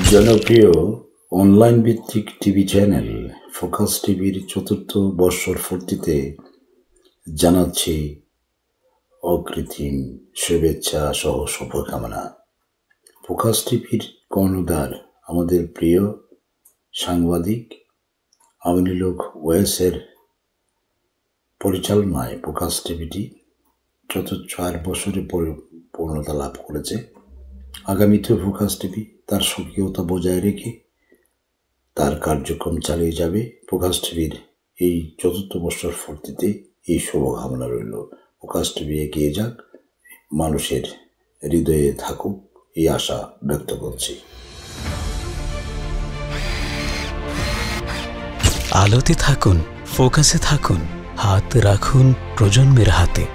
জনপ্রিয় অনলাইন ভিত্তিক TV channel focus টিভির চতুর্থ বর্ষর পূর্তিতে জানাচ্ছি অকৃত্রিম শুভেচ্ছা সহ শুভকামনা। ফোকাস টিভির কর্ণধার আমাদের প্রিয় সাংবাদিক আমিনুল হক ওয়েসের পরিচালনায় ফোকাস টিভিটি চতুর্থ 4 বছরে পূর্ণতা লাভ করেছে। আগামীতেও ফোকাস টিভি তার স্বকীয়তা বজায় রেখে তার কার্যক্রম চালিয়ে যাবে। ফোকাস টিভির এই চতুর্থ বর্ষর পূর্তিতে এই শুভকামনা রইল। ফোকাস টিভি এগিয়ে যাক, মানুষের হৃদয়ে থাকুক, এই আশা ব্যক্ত করছি। আলোতে থাকুন, ফোকাসে থাকুন, হাত রাখুন প্রজন্মের হাতে।